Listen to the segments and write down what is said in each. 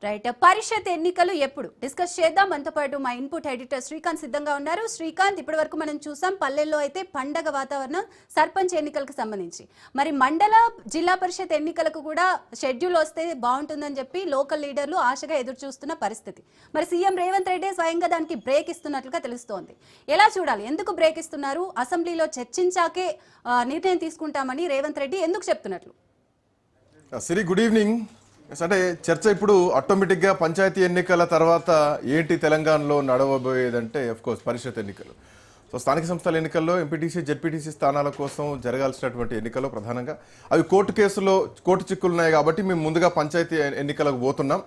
Right. పరిషత్ ఎన్నికలు ఎప్పుడు discuss చేద్దాం. మనతో పాటు మా ఇన్పుట్ ఎడిటర్ శ్రీకాంత్ సిద్ధంగా ఉన్నారు. శ్రీకాంత్, ఇప్పటి వరకు మనం చూసాం పల్లెల్లో అయితే పండగ వాతావరణం సర్పంచ్ ఎన్నికలకు సంబంధించి. మరి మండల జిల్లా పరిషత్ ఎన్నికలకు కూడా షెడ్యూల్ వస్తే బాగుంటుందని చెప్పి లోకల్ లీడర్లు ఆశగా ఎదురు చూస్తున్న పరిస్థితి. మరి సీఎం రేవంత్ రెడ్డి స్వయంగా దానికి బ్రేక్ ఇస్తున్నట్లుగా తెలుస్తోంది. ఎలా చూడాలి? ఎందుకు బ్రేక్ ఇస్తున్నారు? అసెంబ్లీలో చర్చించాకే నిర్ణయం తీసుకుంటామని రేవంత్ రెడ్డి ఎందుకు చెప్తున్నట్లు? సిరి, గుడ్ ఈవినింగ్. అంటే చర్చ ఇప్పుడు ఆటోమేటిక్గా పంచాయతీ ఎన్నికల తర్వాత ఏంటి తెలంగాణలో నడవబోయేదంటే కోర్స్ పరిషత్ ఎన్నికలు. సో స్థానిక సంస్థల ఎన్నికల్లో ఎంపీటీసీ జెడ్పీటీసీ స్థానాల కోసం జరగాల్సినటువంటి ఎన్నికల్లో ప్రధానంగా అవి కోర్టు చిక్కులు ఉన్నాయి కాబట్టి మేము ముందుగా పంచాయతీ ఎన్నికలకు పోతున్నాం.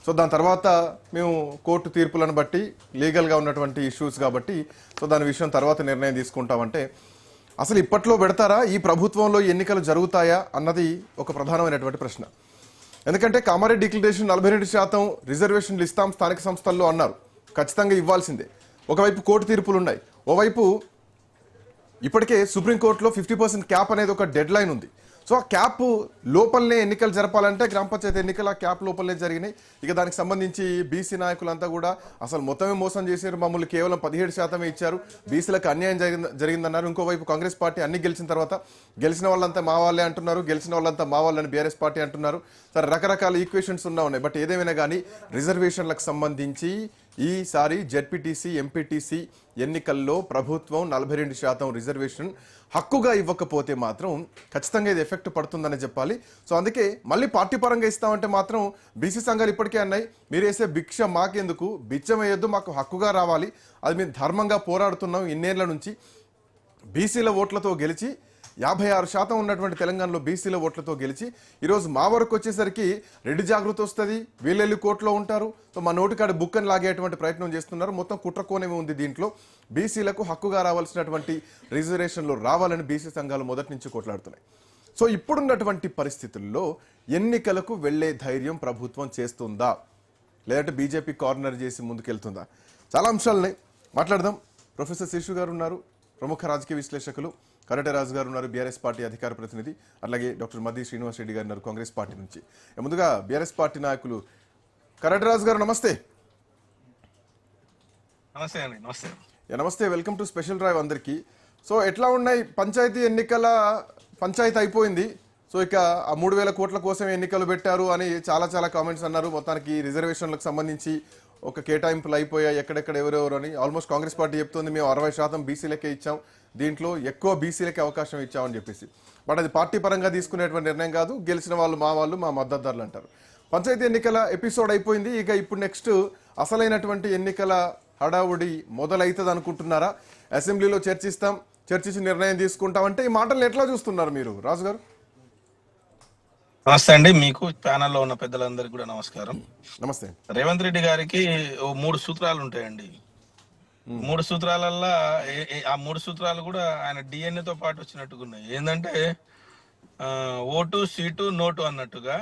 సో దాని తర్వాత మేము కోర్టు తీర్పులను బట్టి లీగల్గా ఉన్నటువంటి ఇష్యూస్ కాబట్టి సో దాని విషయం తర్వాత నిర్ణయం తీసుకుంటామంటే అసలు ఇప్పట్లో పెడతారా, ఈ ప్రభుత్వంలో ఎన్నికలు జరుగుతాయా అన్నది ఒక ప్రధానమైనటువంటి ప్రశ్న. ఎందుకంటే కామారెడ్డి డిక్లరేషన్ 42% రిజర్వేషన్లు ఇస్తాం స్థానిక సంస్థల్లో అన్నారు. ఖచ్చితంగా ఇవ్వాల్సిందే. ఒకవైపు కోర్టు తీర్పులు ఉన్నాయి, ఓవైపు ఇప్పటికే సుప్రీంకోర్టులో 50% క్యాప్ అనేది ఒక డెడ్ లైన్ ఉంది. సో ఆ క్యాప్ లోపలనే ఎన్నికలు జరపాలంటే గ్రామ పంచాయతీ ఎన్నికలు ఆ క్యాప్ లోపలనే జరిగినాయి. ఇక దానికి సంబంధించి బీసీ నాయకులంతా కూడా అసలు మొత్తమే మోసం చేశారు, మమ్మల్ని కేవలం 17% ఇచ్చారు, బీసీలకు అన్యాయం జరిగిందన్నారు. ఇంకోవైపు కాంగ్రెస్ పార్టీ అన్ని గెలిచిన తర్వాత గెలిచిన వాళ్ళంతా మా వాళ్ళే అంటున్నారు, గెలిచిన వాళ్ళంతా మా వాళ్ళని బీఆర్ఎస్ పార్టీ అంటున్నారు. సరే, రకరకాల ఈక్వేషన్స్ ఉన్నాయి. బట్ ఏదేమైనా కానీ రిజర్వేషన్లకు సంబంధించి ఈసారి జెడ్పీటీసీ ఎంపీటీసీ ఎన్నికల్లో ప్రభుత్వం 42% రిజర్వేషన్ హక్కుగా ఇవ్వకపోతే మాత్రం ఖచ్చితంగా ఇది ఎఫెక్ట్ పడుతుందని చెప్పాలి. సో అందుకే మళ్ళీ పార్టీ పరంగా ఇస్తామంటే మాత్రం బీసీ సంఘాలు ఇప్పటికే అన్నాయి, మీరు వేసే భిక్ష మాకెందుకు, బిచ్చం వేయొద్దు, మాకు హక్కుగా రావాలి, అది మేము ధర్మంగా పోరాడుతున్నాం ఇన్నేళ్ల నుంచి. బీసీల ఓట్లతో గెలిచి 56% ఉన్నటువంటి తెలంగాణలో బీసీల ఓట్లతో గెలిచి ఈరోజు మా వరకు వచ్చేసరికి రెడ్డి జాగృతి వస్తుంది, వీళ్ళెళ్ళి కోర్టులో ఉంటారు, సో మా నోటికాడ బుక్కని లాగేటువంటి ప్రయత్నం చేస్తున్నారు. మొత్తం కుట్రకోణమే ఉంది దీంట్లో. బీసీలకు హక్కుగా రావాల్సినటువంటి రిజర్వేషన్లు రావాలని బీసీ సంఘాలు మొదటి నుంచి కొట్లాడుతున్నాయి. సో ఇప్పుడున్నటువంటి పరిస్థితుల్లో ఎన్నికలకు వెళ్లే ధైర్యం ప్రభుత్వం చేస్తుందా, లేదంటే బీజేపీ కార్నర్ చేసి ముందుకెళ్తుందా? చాలా అంశాలని మాట్లాడదాం. ప్రొఫెసర్ శిశు గారు ఉన్నారు, ప్రముఖ రాజకీయ విశ్లేషకులు. కరటే రాజు గారు ఉన్నారు, బీఆర్ఎస్ పార్టీ అధికార ప్రతినిధి. అలాగే డాక్టర్ మద్ది శ్రీనివాస్ రెడ్డి గారు ఉన్నారు, కాంగ్రెస్ పార్టీ నుంచి. ముందుగా బీఆర్ఎస్ పార్టీ నాయకులు కరటే రాజు గారు, నమస్తే. నమస్తే అండి. నమస్తే. నమస్తే, వెల్కమ్ టు స్పెషల్ డ్రైవ్ అందరికీ. సో ఎట్లా ఉన్నాయి పంచాయతీ ఎన్నికల? పంచాయతీ అయిపోయింది, సో ఇక ఆ 3,000 కోట్ల కోసం ఎన్నికలు పెట్టారు అని చాలా కామెంట్స్ అన్నారు. మొత్తానికి రిజర్వేషన్లకు సంబంధించి ఒక కేటాయింపులు అయిపోయాయి, ఎక్కడెక్కడ ఎవరెవరు అని. ఆల్మోస్ట్ కాంగ్రెస్ పార్టీ చెప్తుంది మేము 60% బీసీలకే ఇచ్చాం, దీంట్లో ఎక్కువ బీసీలకే అవకాశం ఇచ్చామని చెప్పేసి. బట్ అది పార్టీ పరంగా తీసుకునేటువంటి నిర్ణయం కాదు, గెలిచిన వాళ్ళు మా మద్దతుదారులు అంటారు. పంచాయతీ ఎన్నికల ఎపిసోడ్ అయిపోయింది, ఇక ఇప్పుడు నెక్స్ట్ అసలైనటువంటి ఎన్నికల హడావుడి మొదలవుతుంది అనుకుంటున్నారా? అసెంబ్లీలో చర్చించి నిర్ణయం తీసుకుంటామంటే ఈ మాటలు ఎట్లా చూస్తున్నారు మీరు, రాజు గారు? నమస్తే అండి, మీకు ప్యానల్లో ఉన్న పెద్దలందరికీ కూడా నమస్కారం. నమస్తే. రేవంత్ రెడ్డి గారికి 3 సూత్రాలు ఉంటాయండి. 3 సూత్రాలల్లా ఆ 3 సూత్రాలు కూడా ఆయన డిఎన్ఏతో పాటు వచ్చినట్టుగా ఏంటంటే ఓటు, సీటు, నోటు అన్నట్టుగా.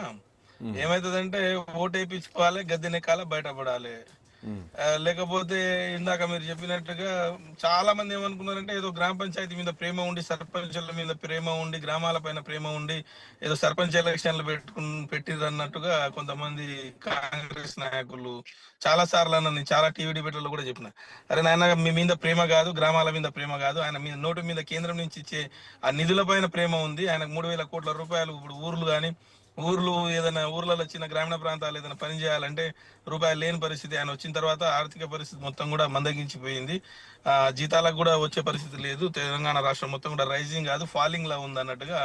ఏమైతుందంటే ఓటు వేయించుకోవాలి, గద్దెనెక్కాల, బయటపడాలి. లేకపోతే ఇందాక మీరు చెప్పినట్టుగా చాలా మంది ఏమనుకున్నారంటే ఏదో గ్రామ పంచాయతీ మీద ప్రేమ ఉండి, సర్పంచుల మీద ప్రేమ ఉండి, గ్రామాల పైన ప్రేమ ఉండి ఏదో సర్పంచ్ ఎలక్షన్లు పెట్టిరన్నట్టుగా కొంతమంది కాంగ్రెస్ నాయకులు చాలా సార్లు అన్న, చాలా టీవీ డిబేట్లలో కూడా చెప్పిన, అరే నాయన మీ మీద ప్రేమ కాదు, గ్రామాల మీద ప్రేమ కాదు, ఆయన మీద నోటు మీద కేంద్రం నుంచి ఇచ్చే ఆ నిధుల పైన ప్రేమ ఉంది. ఆయనకు 3,000 కోట్ల రూపాయలు ఇప్పుడు ఊర్లు కానీ ఏదైనా ఊర్లలో చిన్న గ్రామీణ ప్రాంతాలు ఏదైనా పని చేయాలంటే రూపాయలు లేని పరిస్థితి. ఆయన వచ్చిన తర్వాత ఆర్థిక పరిస్థితి మొత్తం కూడా మందగించిపోయింది, జీతాలకు కూడా వచ్చే పరిస్థితి లేదు. తెలంగాణ రాష్ట్రం మొత్తం కూడా రైజింగ్ కాదు, ఫాలింగ్ లా ఉంది అన్నట్టుగా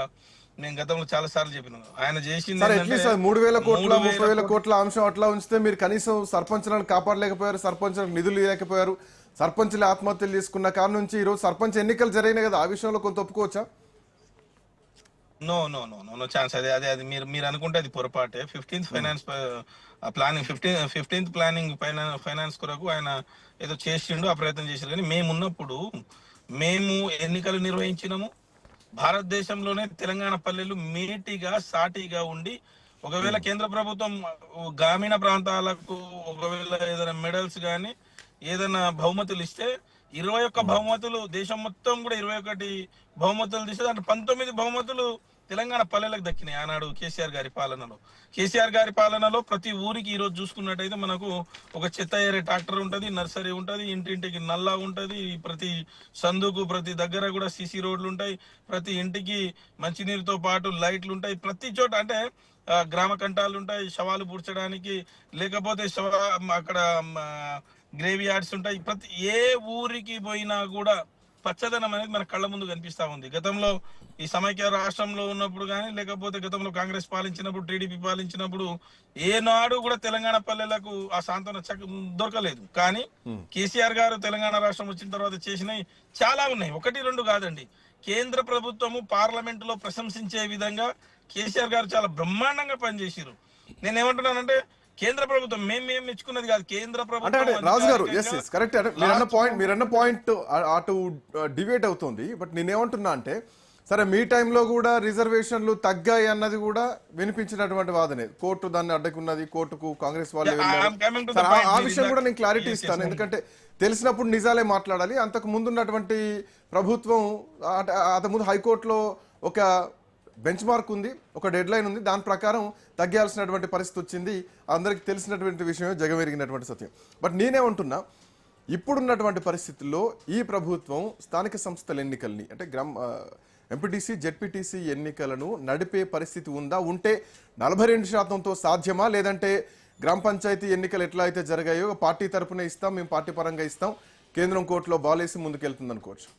నేను గతంలో చాలా సార్లు చెప్పినాను. ఆయన చేసింది 3,000 కోట్ల 30,000 కోట్ల అంశం అట్లా ఉంచితే మీరు కనీసం సర్పంచులను కాపాడలేకపోయారు, సర్పంచులకు నిధులు ఇవ్వలేకపోయారు. సర్పంచులు ఆత్మహత్యలు తీసుకున్న కారణం నుంచి ఈరోజు సర్పంచ్ ఎన్నికలు జరిగినాయి కదా, ఆ విషయంలో కొంత ఒప్పుకోవచ్చా? No chance. అది మీరు అనుకుంటే అది పొరపాటే. 15th finance planning 15th planning finance కొరకు ఆయన ఏదో చేసిండు, ఆ ప్రయత్నం చేశారు. కానీ మేము ఎన్నికలు నిర్వహించినాము. భారతదేశంలోనే తెలంగాణ పల్లెలు మేటిగా సాటిగా ఉండి, ఒకవేళ కేంద్ర ప్రభుత్వం గ్రామీణ ప్రాంతాలకు ఒకవేళ ఏదైనా మెడల్స్ కానీ ఏదైనా బహుమతులు ఇస్తే 21 బహుమతులు, దేశం మొత్తం కూడా 21 బహుమతులు తీస్తే దాంట్లో 19 బహుమతులు తెలంగాణ పల్లెలకు దక్కినాయి ఆనాడు కేసీఆర్ గారి పాలనలో. కేసీఆర్ గారి పాలనలో ప్రతి ఊరికి ఈరోజు చూసుకున్నట్టయితే మనకు ఒక చెత్త ఏరే ట్రాక్టర్ ఉంటుంది, నర్సరీ ఉంటుంది, ఇంటింటికి నల్లా ఉంటుంది, ప్రతి సందుకు ప్రతి దగ్గర కూడా సీసీ రోడ్లు ఉంటాయి, ప్రతి ఇంటికి మంచినీరుతో పాటు లైట్లు ఉంటాయి, ప్రతి చోట అంటే గ్రామ కంటాలు ఉంటాయి శవాలు పూడ్చడానికి, లేకపోతే అక్కడ గ్రేవీ యార్డ్స్ ఉంటాయి. ప్రతి ఏ ఊరికి పోయినా కూడా పచ్చదనం అనేది మన కళ్ళ ముందు కనిపిస్తా ఉంది. గతంలో ఈ సమైక్య రాష్ట్రంలో ఉన్నప్పుడు కానీ, లేకపోతే గతంలో కాంగ్రెస్ పాలించినప్పుడు, టీడీపీ పాలించినప్పుడు ఏనాడు కూడా తెలంగాణ పల్లెలకు ఆ సాంత్వన దొరకలేదు. కానీ కేసీఆర్ గారు తెలంగాణ రాష్ట్రం వచ్చిన తర్వాత చేసినవి చాలా ఉన్నాయి, 1-2 కాదండి. కేంద్ర ప్రభుత్వము పార్లమెంట్ లో ప్రశంసించే విధంగా కేసీఆర్ గారు చాలా బ్రహ్మాండంగా పనిచేసారు. నేనేమంటున్నానంటే కేంద్ర ప్రభుత్వం మేము మెచ్చుకున్నది కాదు, కేంద్ర ప్రభుత్వం. రాజు గారు కరెక్ట్. మీరన్న పాయింట్ అటు డిబేట్ అవుతుంది. బట్ నేనేమంటున్నా అంటే సరే మీ టైంలో కూడా రిజర్వేషన్లు తగ్గాయి అన్నది కూడా వినిపించినటువంటి వాదనే. కోర్టు దాన్ని అడ్డుకున్నది, కోర్టుకు కాంగ్రెస్ వాళ్ళు ఆ విషయం కూడా నేను క్లారిటీ ఇస్తాను. ఎందుకంటే తెలిసినప్పుడు నిజాలే మాట్లాడాలి. అంతకు ముందున్నటువంటి ప్రభుత్వం అంతకుముందు హైకోర్టులో ఒక బెంచ్ మార్క్ ఉంది, ఒక డెడ్ లైన్ ఉంది, దాని ప్రకారం తగ్గాల్సినటువంటి పరిస్థితి వచ్చింది. అందరికి తెలిసినటువంటి విషయమే, జగమెరిగినటువంటి సత్యం. బట్ నేనేమంటున్నా, ఇప్పుడున్నటువంటి పరిస్థితుల్లో ఈ ప్రభుత్వం స్థానిక సంస్థల ఎన్నికల్ని అంటే ఎంపీటీసీ జెడ్పీటీసీ ఎన్నికలను నడిపే పరిస్థితి ఉందా? ఉంటే 42%తో సాధ్యమా? లేదంటే గ్రామ పంచాయతీ ఎన్నికలు ఎట్లా అయితే జరిగాయో పార్టీ తరపునే ఇస్తాం, మేము పార్టీ పరంగా ఇస్తాం, కేంద్రం కోర్టులో బాలేసి ముందుకెళ్తుంది అనుకోవచ్చు.